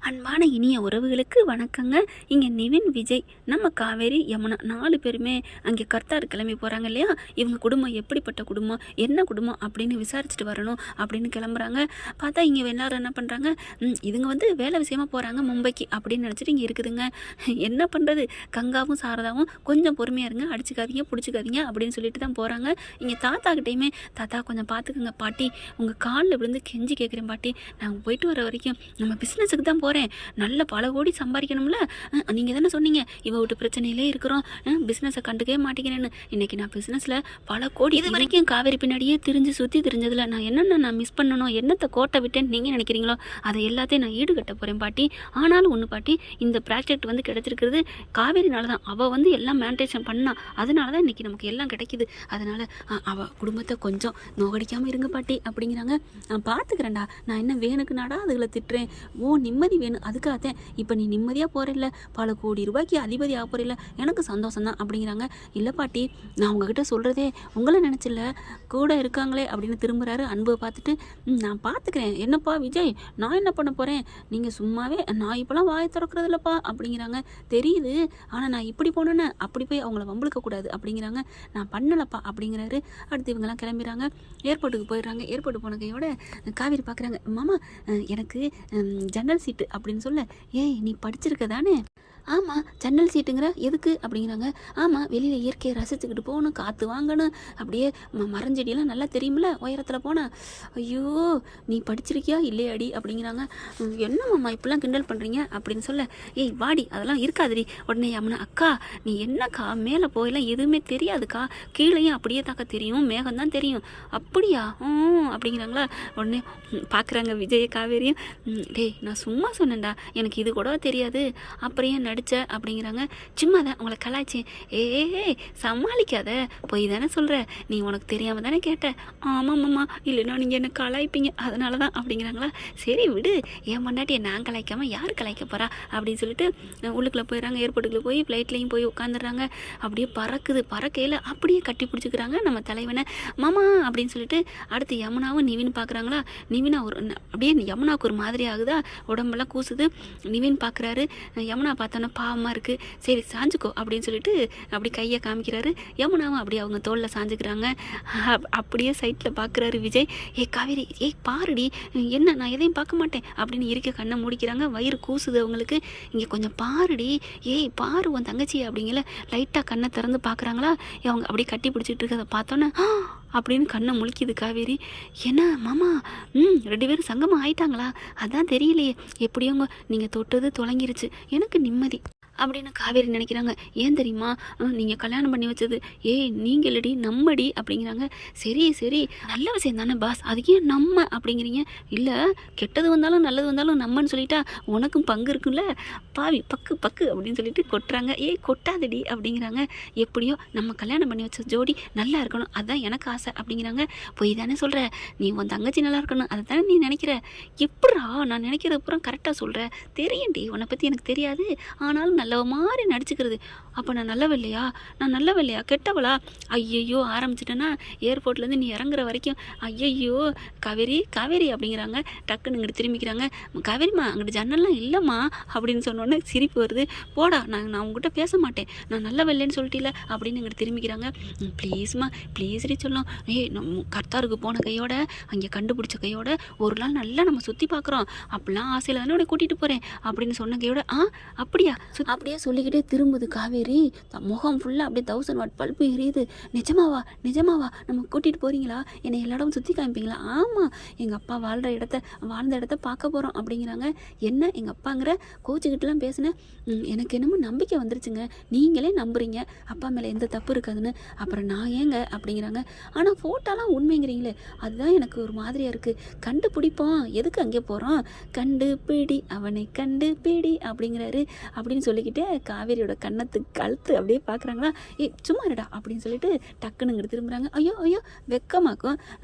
அன்பான இனிய உறவுகளுக்கு வணக்கங்க. இங்கே நிவின், விஜய், நம்ம காவேரி, யமுனா 4 பேருமே அங்கே கர்த்தார் கிளம்பி போகிறாங்க இல்லையா? இவங்க குடும்பம் எப்படிப்பட்ட குடும்பம், என்ன குடும்பம் அப்படின்னு விசாரிச்சுட்டு வரணும் அப்படின்னு கிளம்புறாங்க. பார்த்தா இங்கே எல்லாரும் என்ன பண்ணுறாங்க, இதுங்க வேலை விஷயமா போகிறாங்க மும்பைக்கு அப்படின்னு நினச்சிட்டு இங்கே இருக்குதுங்க. என்ன பண்ணுறது, கங்காவும் சாரதாவும் கொஞ்சம் பொறுமையாக இருங்க, அடிச்சுக்காதீங்க பிடிச்சிக்காதீங்க அப்படின்னு சொல்லிட்டு தான் போகிறாங்க. இங்கே தாத்தாக்கிட்டையுமே, தாத்தா கொஞ்சம் பார்த்துக்குங்க பாட்டி, உங்கள் காலில் விழுந்து கெஞ்சி கேட்குறேன் பாட்டி, நாங்கள் போயிட்டு வர வரைக்கும் நம்ம பிஸ்னஸுக்கு தான் போகிறேன், நல்ல பல கோடி சம்பாதிக்கணும்ல, நீங்கள் தானே சொன்னீங்க இவ விட்டு பிரச்சனையிலே இருக்கிறோம், பிஸ்னஸை கண்டுக்கவே மாட்டேங்கிறேன்னு. இன்றைக்கி நான் பிஸ்னஸில் பல கோடி, இது வரைக்கும் காவேரி பின்னாடியே சுற்றி தெரிஞ்சதில் நான் என்னென்ன மிஸ் பண்ணணும், என்னத்தை கோட்டை விட்டேன்னு நீங்கள் நினைக்கிறீங்களோ அதை எல்லாத்தையும் நான் ஈடுகட்ட போகிறேன் பாட்டி. ஆனாலும் ஒன்று பாட்டி, இந்த ப்ராஜெக்ட் கிடைச்சிருக்கிறது காவேரினால தான். அவள் எல்லாம் மேனிடேஷன் பண்ணா, அதனால தான் இன்றைக்கி நமக்கு எல்லாம் கிடைக்கிது. அதனால் அவள் குடும்பத்தை கொஞ்சம் நோகடிக்காமல் இருங்க பாட்டி அப்படிங்கிறாங்க. நான் பார்த்துக்கிறேன்டா, நான் என்ன வேணுக்குனாடா அதுகளை திட்டுறேன், ஓ நிம்மதி வேணும் அதுக்காகத்தேன். இப்போ நீ நிம்மதியாக போகிறல்ல, பல கோடி ரூபாய்க்கு அதிபதி ஆக போகிறல்ல, எனக்கு சந்தோஷம் தான் அப்படிங்கிறாங்க. இல்லை பாட்டி, நான் உங்ககிட்ட சொல்கிறதே உங்களை நினச்சில்ல, கூட இருக்காங்களே அப்படின்னு திரும்புகிறாரு. அன்பை பார்த்துட்டு, நான் பார்த்துக்கிறேன் என்னப்பா விஜய், நான் என்ன பண்ண போகிறேன், நீங்கள் சும்மாவே, நான் இப்போலாம் வாயை திறக்கிறது இல்லைப்பா அப்படிங்கிறாங்க. தெரியுது, ஆனால் நான் இப்படி போனேன்னு அப்படி போய் அவங்கள வம்பளுக்கக்கூடாது அப்படிங்கிறாங்க. நான் பண்ணலப்பா அப்படிங்கிறாரு. அடுத்து இவங்கெல்லாம் கிளம்பிடுறாங்க, ஏர்போர்ட்டுக்கு போயிடுறாங்க. ஏர்போர்ட்டு போன கையோட காவேரி பார்க்குறாங்க. மாமா எனக்கு ஜன்னல் சீட்டு அப்படின்னு சொல்ல, ஏய் நீ படிச்சிருக்க தானே? ஆமாம், ஜன்னல் சீட்டுங்கிற எதுக்கு அப்படிங்கிறாங்க. ஆமாம், வெளியில் இயற்கையை ரசிச்சுக்கிட்டு போகணும், காற்று வாங்கணும், அப்படியே மரஞ்செடியெல்லாம் நல்லா தெரியுமில்ல உயரத்தில் போனால். ஐயோ நீ படிச்சிருக்கியா இல்லையாடி அப்படிங்கிறாங்க. என்ன மாமா இப்படிலாம் கிண்டல் பண்ணுறீங்க அப்படின்னு சொல்ல, ஏய் வாடி அதெல்லாம் இருக்காதுடி. உடனே யமுனா, அக்கா நீ என்னக்கா மேலே போயெல்லாம் எதுவுமே தெரியாதுக்கா, கீழேயும் அப்படியே தாக்கா தெரியும், மேகம் தான் தெரியும். அப்படியா அப்படிங்கிறாங்களா. உடனே பார்க்குறாங்க விஜய் காவேரியும். டேய் நான் சும்மா சொன்னேன்டா, எனக்கு இது கூட தெரியாது, அப்புறம் ஏன் நடிச்ச அப்படிங்கிறாங்க. சும்மா தான் உங்களை கலாய்ச்சேன். ஏ சமாளிக்காத, போய் தானே சொல்கிற, நீ உனக்கு தெரியாமல் தானே கேட்ட. ஆமாம்மாம்மா, இல்லைன்னா நீங்கள் என்ன கலாய்ப்பீங்க அதனால தான் அப்படிங்கிறாங்களா. சரி விடு, என் பொண்டாட்டியை நான் கலாய்க்காமல் யார் கலாய்க்க போகிறா அப்படின்னு சொல்லிட்டு உள்ளுக்குள்ளே போயிடறாங்க. ஏர்போர்ட்டுக்குள்ளே போய் ஃப்ளைட்லேயும் போய் உட்காந்துடுறாங்க. அப்படியே பறக்குது, பறக்கையில் அப்படியே கட்டி பிடிச்சிக்கிறாங்க நம்ம தலைவனை. மாமா அப்படின்னு சொல்லிட்டு அடுத்து யமுனாவும் நிவின் பார்க்குறாங்களா. நிவினா அப்படியே யமுனாவுக்கு ஒரு மாதிரி ஆகுதா, உடம்பெல்லாம் கூசுது. நிவின் பார்க்குறாரு, யமுனா பார்த்தோன்னா பாவமாக இருக்குது. சரி சாஞ்சுக்கோ அப்படின்னு சொல்லிட்டு அப்படி கையை காமிக்கிறாரு. யமுனாவும் அப்படியே அவங்க தோளில் சாஞ்சுக்கிறாங்க. அப்படியே சைட்டில் பார்க்குறாரு விஜய். காவேரி பாருடி, என்ன நான் எதையும் பார்க்க மாட்டேன் அப்படின்னு இருக்க கண்ணை மூடிக்கிறாங்க. வயிறு கூசுது அவங்களுக்கு. இங்கே கொஞ்சம் பாருடி, பாரு உன் தங்கச்சி அப்படிங்கல. லைட்டாக கண்ணை திறந்து பார்க்குறாங்களா. அவங்க அப்படியே கட்டி பிடிச்சிட்டு இருக்கிறத பார்த்தோன்னே அப்படின்னு கண்ணை முழிக்குது காவேரி. என்ன மாமா, 2 பேரும் சங்கமாக ஆயிட்டாங்களா? அதான் தெரியலையே, எப்படியோங்க நீங்கள் தொட்டது தொலைங்கிருச்சு, எனக்கு நிம்மதி அப்படின்னு காவேரி நினைக்கிறாங்க. ஏன் தெரியுமா, நீங்கள் கல்யாணம் பண்ணி வச்சது நீங்கள் இல்லடி நம்மடி அப்படிங்கிறாங்க. சரி சரி நல்ல விஷயம் தானே பாஸ், அதுக்கு ஏன் நம்ம அப்படிங்கிறீங்க? இல்லை கெட்டது வந்தாலும் நல்லது வந்தாலும் நம்மன்னு சொல்லிட்டா உனக்கும் பங்கு இருக்குல்ல பாவி, பக்கு பக்கு அப்படின்னு சொல்லிட்டு கொட்டுறாங்க. கொட்டாதடி அப்படிங்கிறாங்க. எப்படியோ நம்ம கல்யாணம் பண்ணி வச்ச ஜோடி நல்லா இருக்கணும், அதுதான் எனக்கு ஆசை அப்படிங்கிறாங்க. போய் தானே சொல்கிற, நீ உன் தங்கச்சி நல்லா இருக்கணும் அதை தானே நீ நினைக்கிற. எப்படா நான் நினைக்கிறது அப்புறம் கரெக்டாக சொல்கிற, தெரியும்டி உன்னை பற்றி எனக்கு தெரியாது, ஆனாலும் நல்ல மாதிரி நடிச்சுக்கிறது. அப்போ நான் நல்லவ இல்லையா, நான் நல்லவ இல்லையா, கெட்டவளா? ஐயையோ ஆரம்பிச்சிட்டேன்னா ஏர்போர்ட்லேருந்து நீ இறங்குற வரைக்கும் ஐயையோ காவேரி காவேரி அப்படிங்கிறாங்க. டக்குன்னு இங்கிட்டு திரும்பிக்கிறாங்க. காவேரிம்மா அங்கிட்டு ஜன்னல்லாம் இல்லைம்மா அப்படின்னு சொன்னோன்னே சிரிப்பு வருது. போடா, நான் உங்ககிட்ட பேச மாட்டேன், நான் நல்லவ இல்லைன்னு சொல்லிட்டில அப்படின்னு இங்கிட்டு திரும்பிக்கிறாங்க. ப்ளீஸ்மா ப்ளீஸ்டி சொல்லும். நம்ம கர்த்தாருக்கு போன கையோட, அங்கே கண்டுபிடிச்ச கையோட ஒரு நாள் நல்லா நம்ம சுற்றி பார்க்குறோம், அப்படிலாம் ஆசையில் தானே உன்னை கூட்டிகிட்டு போகிறேன் அப்படின்னு சொன்ன கையோட அப்படியா அப்படியே சொல்லிக்கிட்டே திரும்புது காவேரி. முகம் ஃபுல்லாக அப்படியே 1000 வாட் பல்பு எரியுது. நிஜமாவா நம்ம கூட்டிகிட்டு போகிறீங்களா, என்னை எல்லா இடமும் சுற்றி காமிப்பீங்களா? ஆமாம், எங்கள் அப்பா வாழ்ந்த இடத்த பார்க்க போகிறோம் அப்படிங்கிறாங்க. என்ன எங்கள் அப்பாங்கிற கோச்சுக்கிட்டுலாம் பேசினேன், எனக்கு என்னமோ நம்பிக்கை வந்துருச்சுங்க, நீங்களே நம்புறீங்க அப்பா மேலே எந்த தப்பு இருக்காதுன்னு, அப்புறம் நான் ஏங்க அப்படிங்கிறாங்க. ஆனால் ஃபோட்டோலாம் உண்மைங்கிறீங்களே, அதுதான் எனக்கு ஒரு மாதிரியாக இருக்குது. கண்டுபிடிப்போம், எதுக்கு அங்கே போகிறோம், கண்டுபிடி அவனை கண்டுபிடி அப்படிங்கிறாரு. அப்படின்னு சொல்லிக்கிட்டு சொல்லிக்கிட்டே காவேரியோட கழுத்து அப்படியே பார்க்குறாங்களா. சும்மா இருடா அப்படின்னு சொல்லிட்டு டக்குன்னு இங்கிட்டு திரும்புகிறாங்க. ஐயோ ஐயோ வெக்கமாக்கும்,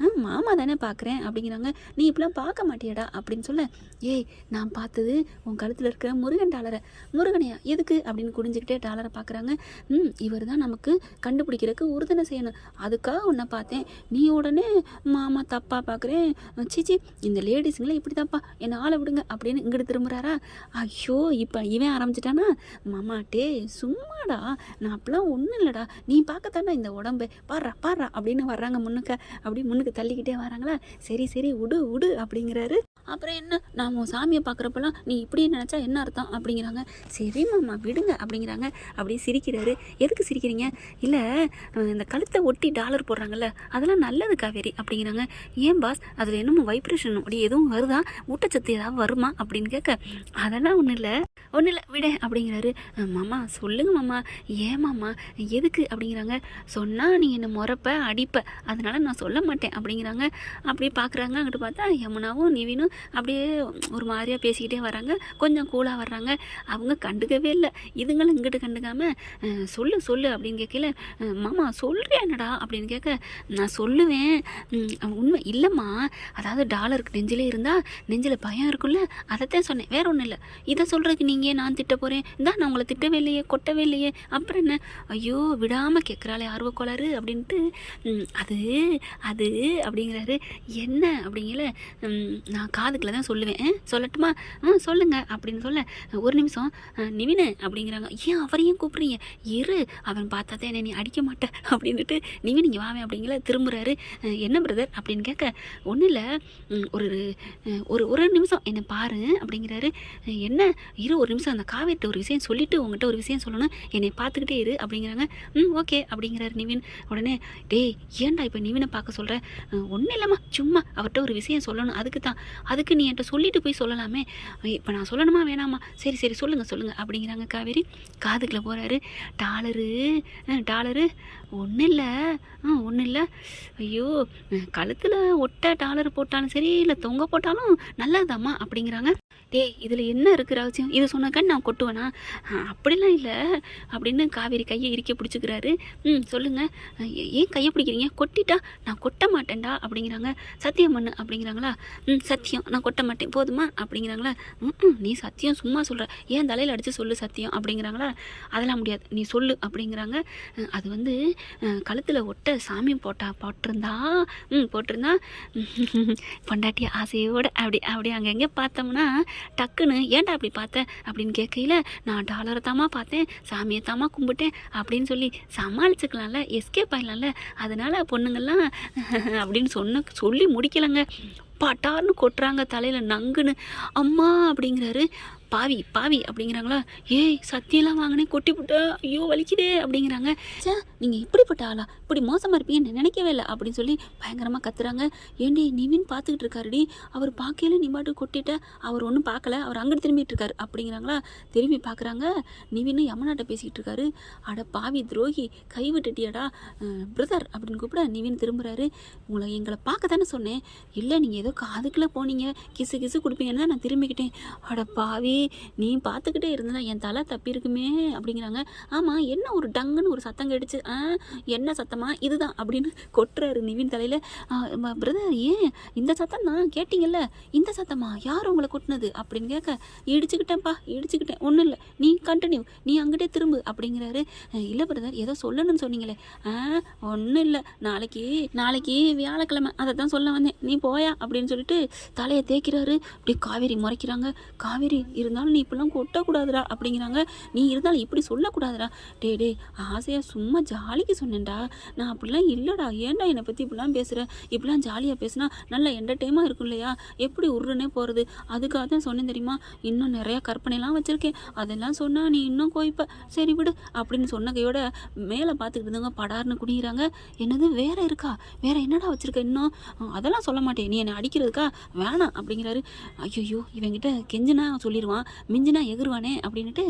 மாமா தானே பார்க்குறேன் அப்படிங்கிறாங்க. நீ இப்படிலாம் பார்க்க மாட்டியடா அப்படின்னு சொல்ல, ஏய் நான் பார்த்தது உன் கழுத்தில் இருக்கிற முருகன் டாலரை. முருகனையா எதுக்கு அப்படின்னு குடிஞ்சிக்கிட்டே டாலரை பார்க்குறாங்க. இவர் தான் நமக்கு கண்டுபிடிக்கிறதுக்கு உறுதுணை செய்யணும், அதுக்காக உன்னை பார்த்தேன். நீ உடனே மாமா தப்பாக பார்க்குறேன், சிச்சி இந்த லேடிஸுங்களே இப்படி தான்ப்பா என்னை ஆளை விடுங்க அப்படின்னு இங்கிட்டு திரும்புகிறாரா. ஐயோ இப்போ இவன் ஆரம்பிச்சிட்டானா, மாமா டே சும்மாடா, நான் அப்பெல்லாம் ஒன்றும் இல்லைடா, நீ பார்க்கத்தானே இந்த உடம்பை பாடுறா பாடுறா அப்படின்னு வர்றாங்க. முன்னுக்கு தள்ளிக்கிட்டே வராங்களா. சரி சரி விடு விடு அப்படிங்கிறாரு. அப்புறம் என்ன, நான் உன் சாமியை பார்க்குறப்பெல்லாம் நீ இப்படியே நினச்சா என்ன அர்த்தம் அப்படிங்கிறாங்க. சரி மாமா விடுங்க அப்படிங்கிறாங்க. அப்படியே சிரிக்கிறாரு. எதுக்கு சிரிக்கிறீங்க? இல்லை இந்த கழுத்தை ஒட்டி டாலர் போடுறாங்கல்ல அதெல்லாம் நல்லது காவேரி அப்படிங்கிறாங்க. ஏன் பாஸ் அதில் என்னமோ வைப்ரேஷன் அப்படி எதுவும் வருதா, ஊட்டச்சத்து ஏதாவது வருமா அப்படின்னு கேட்க, அதெல்லாம் ஒன்றும் இல்லை விட அப்படிங்கிறாரு. மாமா சொல்லுங்க மாமா, ஏன் மாமா எதுக்கு அப்படிங்கிறாங்க. சொன்னால் நீ என்னை முறைப்ப அடிப்ப, அதனால நான் சொல்ல மாட்டேன் அப்படிங்கிறாங்க. அப்படியே பார்க்குறாங்க. அங்கிட்டு பார்த்தா யமுனாவும் நிவினும் அப்படியே ஒரு மாதிரியாக பேசிக்கிட்டே வராங்க. கொஞ்சம் கூலாக வர்றாங்க. அவங்க கண்டுக்கவே இல்லை. இதுங்களும் இங்கிட்டு கண்டுக்காமல் சொல்லு சொல்லு அப்படின்னு கேட்கல, மாமா சொல்கிறேன் என்னடா அப்படின்னு கேட்க, நான் சொல்லுவேன் உண்மை இல்லைம்மா, அதாவது டாலருக்கு நெஞ்சிலே இருந்தால் நெஞ்சில் பயம் இருக்குல்ல, அதைத்தான் சொன்னேன், வேற ஒன்றும் இல்லை. இதை சொல்கிறதுக்கு நீங்கள் நான் திட்ட போகிறேன், நான் உங்களை திட்டவே இல்லையே கொட்டவே இல்லையே, அப்புறம் என்ன, ஐயோ விடாமல் கேட்குறாளே ஆர்வக்கோளாறு அப்படின்ட்டு, அது அது அப்படிங்கிறாரு. என்ன அப்படிங்கல, நான் காதுக்குள்ள தான் சொல்லுவேன், சொல்லட்டுமா, சொல்லுங்க அப்படின்னு சொல்ல, ஒரு நிமிஷம் நிவினு அப்படிங்கிறாங்க. ஏன் அவரையும் கூப்பிட்றீங்க, இரு அவன் பார்த்தா தான் என்ன நீ அடிக்க மாட்டேன் அப்படின்ட்டு நிவின் இங்கே வாவேன் அப்படிங்கிற திரும்புகிறாரு. என்ன பிரதர் அப்படின்னு கேட்க, ஒன்றும் இல்லை ஒரு ஒரு ஒரு நிமிஷம் என்னை பாரு அப்படிங்கிறாரு. என்ன இரு ஒரு நிமிஷம், அந்த காவேரிட்ட ஒரு விஷயம் சொல்லிவிட்டு உங்கள்கிட்ட ஒரு விஷயம் சொல்லணும், என்னை பார்த்துக்கிட்டே இரு அப்படிங்கிறாங்க. ஓகே அப்படிங்கிறாரு நிவின். உடனே டேய் ஏன்டா இப்போ நிவினை பார்க்க சொல்கிறேன், ஒன்றும் இல்லைம்மா சும்மா அவர்கிட்ட ஒரு விஷயம் சொல்லணும், அதுக்கு நீ என்கிட்ட சொல்லிட்டு போய் சொல்லலாமே, இப்போ நான் சொல்லணுமா வேணாமா, சரி சரி சொல்லுங்கள் அப்படிங்கிறாங்க காவேரி. காதுக்குள்ளே போகிறாரு. டாலரு ஒன்றும் இல்லை, ஐயோ கழுத்தில் ஒட்ட டாலர் போட்டாலும் சரி இல்லை தொங்க போட்டாலும் நல்லதுதாம்மா அப்படிங்கிறாங்க. டேய் இதில் என்ன இருக்குது ரகசியம், இது சொன்னக்கான்னு நான் கொட்டுவேனா, அப்படிலாம் இல்லை அப்படின்னு காவேரி கையை இறுக்கி பிடிச்சிக்கிறாரு. சொல்லுங்கள், ஏன் கையை பிடிக்கிறீங்க, கொட்டிட்டா நான் கொட்ட மாட்டேன்டா அப்படிங்கிறாங்க. சத்தியம் பண்ணு அப்படிங்கிறாங்களா. சத்தியம் நான் கொட்ட மாட்டேன் போதுமா அப்படிங்கிறாங்களா. நீ சத்தியம் சும்மா சொல்கிற, ஏன் தலையில் அடித்து சொல்லு சத்தியம் அப்படிங்கிறாங்களா. அதெல்லாம் முடியாது நீ சொல்லு அப்படிங்கிறாங்க. அது வந்து கழுத்தில் ஒட்ட சாமி போட்டிருந்தா பொண்டாட்டிய ஆசையோடு அப்படி அங்கங்கே பார்த்தோம்னா டக்குன்னு ஏன்டா அப்படி பார்த்தேன் அப்படின்னு கேட்கையில, நான் டாலரை தாமா பார்த்தேன், சாமியை தாமா கும்பிட்டேன் அப்படின்னு சொல்லி சமாளிச்சுக்கலாம்ல, எஸ்கேப் ஆயிடலாம்ல, அதனால பொண்ணுங்கள்லாம் அப்படின்னு சொல்லி முடிக்கலைங்க. பட்டார்னு கொட்டுறாங்க தலையில் நங்குன்னு. அம்மா அப்படிங்கிறாரு. பாவி அப்படிங்கிறாங்களா. ஏய் சத்தியெல்லாம் வாங்கினேன் கொட்டி போட்டா, ஐயோ வலிக்குதே அப்படிங்கிறாங்க. சே நீங்கள் இப்படிப்பட்ட ஆளா, இப்படி மோசமாக இருப்பீங்கன்னு நினைக்கவே இல்லை அப்படின்னு சொல்லி பயங்கரமாக கத்துறாங்க. ஏண்டி நிவின் பார்த்துக்கிட்டு இருக்காருடி, அவர் பார்க்கையில நீ பாட்டு கொட்டிட்ட, அவர் ஒன்றும் பார்க்கல, அவர் அங்கிட்டு திரும்பிட்டு இருக்காரு அப்படிங்கிறாங்களா. திரும்பி பார்க்குறாங்க. நிவின் யமுனாட்ட பேசிக்கிட்டு இருக்காரு. அட பாவி துரோகி, கை விட்டுட்டியடா பிரதர் அப்படின்னு கூப்பிட நிவின் திரும்புகிறாரு. எங்களை பார்க்க தானே சொன்னேன், இல்லை நீங்கள் ஏதோ காதுக்குள்ளே போனீங்க, கிசு கொடுப்பீங்கன்னு தான் நான் திரும்பிக்கிட்டேன். அட பாவி நீ பார்த்துக்கிட்டே இருந்தா என் தலை தப்பி இருக்குமே அப்படிங்கிறாங்க. ஆமாம் என்ன ஒரு டங்குன்னு ஒரு சத்தம் கேட்டுச்சு, என்ன சத்தமா இதுதான் அப்படின்னு கொட்டுறாரு நிவின் தலையில். பிரதர் ஏன் இந்த சத்தம் தான் கேட்டிங்கல்ல, இந்த சத்தமா யார் உங்களை கொட்டினது அப்படின்னு கேட்க, இடிச்சுக்கிட்டேன் ஒன்றும் இல்லை, நீ கண்டினியூ, நீ அங்கிட்டே திரும்பு அப்படிங்கிறாரு. இல்லை பிரதர் ஏதோ சொல்லணும்னு சொன்னீங்களே. ஒன்றும் இல்லை, நாளைக்கு வியாழக்கிழமை, அதை தான் சொல்ல வந்தேன், நீ போயா அப்படின்னு சொல்லிட்டு தலையை தேய்க்கிறாரு. அப்படியே காவேரி முறைக்கிறாங்க. காவேரி இருந்தாலும் நீ இப்படிலாம் கொட்டக்கூடாதுடா அப்படிங்கிறாங்க. நீ இருந்தாலும் இப்படி சொல்லக்கூடாதுடா. டே ஆசையாக சும்மா ஜாலிக்கு சொன்னேன்டா, நான் அப்படிலாம் இல்லைடா, ஏன்டா என்னை பற்றி இப்படிலாம் பேசுகிறேன், இப்படிலாம் ஜாலியாக பேசுனா நல்ல என்டர்டெயிமாக இருக்கும் இல்லையா, எப்படி உருன்னே போகிறது, அதுக்காக தான் சொன்னேன் தெரியுமா, இன்னும் நிறையா கற்பனைலாம் வச்சுருக்கேன், அதெல்லாம் சொன்னால் நீ இன்னும் கோய்ப்ப, சரி விடு அப்படின்னு சொன்ன கையோட மேலே பார்த்துக்கிட்டு இருந்தவங்க படார்னு குடிக்கிறாங்க. என்னது வேற இருக்கா, வேற என்னடா வச்சுருக்க இன்னும், அதெல்லாம் சொல்ல மாட்டேன், நீ என்னை அடிக்கிறதுக்கா வேணாம் அப்படிங்கிறாரு. ஐயோ இவங்கிட்ட கெஞ்சினா சொல்லிடுவான், மாமா மிஞ்சினா எகிருவானே அப்படின்னுட்டு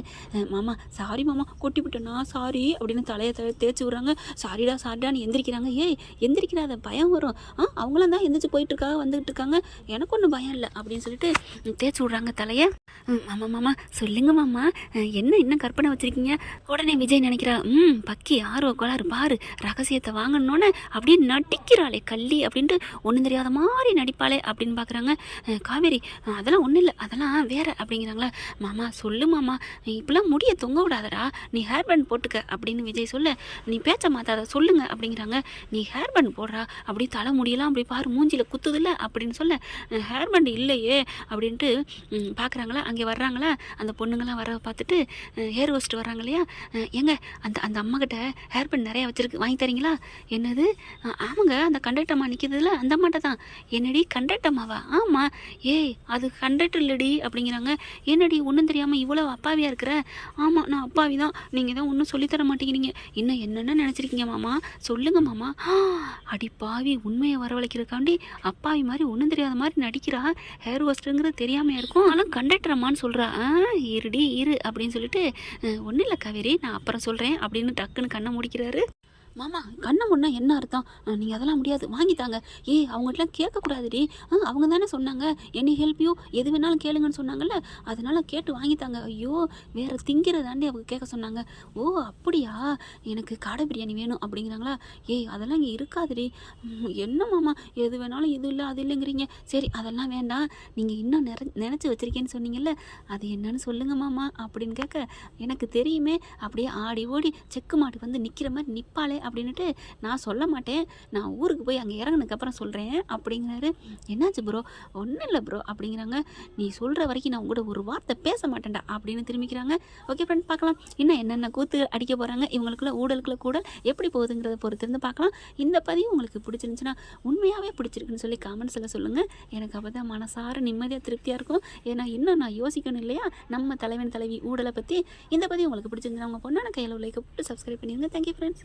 மாமா சாரி மாமா கொட்டி விட்டேனா சாரி அப்படின்னு தலையை தேய்ச்சி விட்றாங்க. சாரிடான்னு எந்திரிக்கிறாங்க. ஏய் எந்திரிக்கிறாத பயம் வரும். அவங்களாம் தான் எந்திரிச்சு போயிட்டுருக்காங்க வந்துகிட்டு இருக்காங்க, எனக்கு ஒன்றும் பயம் இல்லை அப்படின்னு சொல்லிட்டு தேய்ச்சி விட்றாங்க தலையை. மாமா சொல்லுங்க மாமா, என்ன இன்னும் கற்பனை வச்சுருக்கீங்க? உடனே விஜய் நினைக்கிறா, பக்கி ஆர்வ கோளாறு பாரு, ரகசியத்தை வாங்கணுன்னே அப்படியே நடிக்கிறாளே கள்ளி அப்படின்ட்டு ஒன்றும் தெரியாத மாதிரி நடிப்பாளே அப்படின்னு பார்க்குறாங்க. காவேரி அதெல்லாம் ஒன்றும் இல்லை, அதெல்லாம் வேற அப்படிங்கிறாங்களா. மாமா சொல்லு மாமா, இப்பெல்லாம் முடிய தொங்க விடாதடா, நீ ஹேர் பேண்ட் போட்டுக்க அப்படின்னு விஜய் சொல்ல, நீ பேச்ச மாத்தாத சொல்லுங்க அப்படிங்கிறாங்க. நீ ஹேர் பேண்ட் போடுறா, அப்படி தலை முடியலாம் அப்படி பாரு மூஞ்சியில் குத்துதில்ல அப்படின்னு சொல்ல, ஹேர் பேண்ட் இல்லையே அப்படின்ட்டு பார்க்குறாங்களா. அங்கே வர்றாங்களா அந்த பொண்ணுங்கள்லாம் வர பார்த்துட்டு ஹேர் ஹோஸ்ட் வர்றாங்க இல்லையா, ஏங்க அந்த அம்மாக்கிட்ட ஹேர் பேண்ட் நிறையா வச்சுருக்கு, வாங்கி தரீங்களா? என்னது? ஆமாங்க, அந்த கண்டக்டர் அம்மா நிற்கிதுல அந்த அம்மாட்ட தான். என்னடி கண்டக்டர் அம்மாவா? ஆமாம். ஏய் அது கண்டக்டர் இல்லடி அப்படிங்கிறாங்க. என்னடி ஒன்றும் தெரியாமல் இவ்வளோ அப்பாவியாக இருக்கிற? ஆமாம் நான் அப்பாவி தான், நீங்கள் தான் ஒன்றும் சொல்லித்தர மாட்டேங்கிறீங்க, இன்னும் என்னென்ன நினச்சிருக்கீங்க மாமா சொல்லுங்க மாமா. அடி பாவி, உண்மையை வரவழைக்கிறதுக்காண்டி அப்பாவி மாதிரி ஒன்றும் தெரியாத மாதிரி நடிக்கிறா. ஹேர் ஹோஸ்ட்டுங்கிறது தெரியாமல் இருக்கும், ஆனால் கண்டக்டர் அம்மான்னு சொல்கிறா. இருடி இரு அப்படின்னு சொல்லிட்டு, ஒன்றும் இல்லை காவேரி நான் அப்புறம் சொல்கிறேன் அப்படின்னு டக்குன்னு கண்ணை முடிக்கிறாரு. மாமா கண்ணை முன்னா என்ன அர்த்தம்? நீங்கள் அதெல்லாம் முடியாது, வாங்கித்தாங்க. அவங்ககிட்டலாம் கேட்கக்கூடாதுடி, அவங்க தானே சொன்னாங்க எனி ஹெல்ப் யூ, எது வேணாலும் கேளுங்கன்னு சொன்னாங்கல்ல, அதனால கேட்டு வாங்கித்தாங்க. ஐயோ வேறு திங்கிறதாண்டி அவங்க கேட்க சொன்னாங்க. ஓ அப்படியா, எனக்கு காடை பிரியாணி வேணும் அப்படிங்கிறாங்களா. அதெல்லாம் இங்கே இருக்காதுடி. என்ன மாமா எது வேணாலும் இது இல்லை அது இல்லைங்கிறீங்க, சரி அதெல்லாம் வேண்டாம், நீங்கள் இன்னும் நினச்சி வச்சுருக்கேன்னு சொன்னீங்கல்ல, அது என்னன்னு சொல்லுங்க மாமா அப்படின்னு கேட்க, எனக்கு தெரியுமே அப்படியே ஆடி ஓடி செக்கு மாட்டு வந்து நிற்கிற மாதிரி நிற்பாளே அப்படின்னுட்டு, நான் சொல்ல மாட்டேன், நான் ஊருக்கு போய் அங்கே இறங்கினதுக்கப்புறம் சொல்கிறேன் அப்படிங்கிறாரு. என்னாச்சு ப்ரோ? ஒன்றும் இல்லை ப்ரோ அப்படிங்கிறாங்க. நீ சொல்கிற வரைக்கும் நான் உங்கள்கிட்ட ஒரு வார்த்தை பேச மாட்டேன்டா அப்படின்னு திரும்பிக்கிறாங்க. ஓகே ஃப்ரெண்ட், பார்க்கலாம் இன்னும் என்னென்ன கூத்து அடிக்க போகிறாங்க, இவங்களுக்குள்ள ஊழலுக்குள்ள கூடல் எப்படி போகுதுங்கிறத பொறுத்திருந்து பார்க்கலாம். இந்த பதிவு உங்களுக்கு பிடிச்சிருந்துச்சுன்னா உண்மையாகவே பிடிச்சிருக்குன்னு சொல்லி காமெண்ட்ஸில் சொல்லுங்கள். எனக்கு அப்போ தான் மனசார நிம்மதியாக திருப்தியாக இருக்கும். ஏன்னா இன்னும் நான் யோசிக்கணும் இல்லையா நம்ம தலைவன் தலைவி ஊழலை பற்றி. இந்த பதிவு உங்களுக்கு பிடிச்சிருந்துச்சுன்னா உங்கள் பொண்ணான கையில் லைக் போட்டு சப்ஸ்கிரைப் பண்ணிடுங்க. Thank you friends.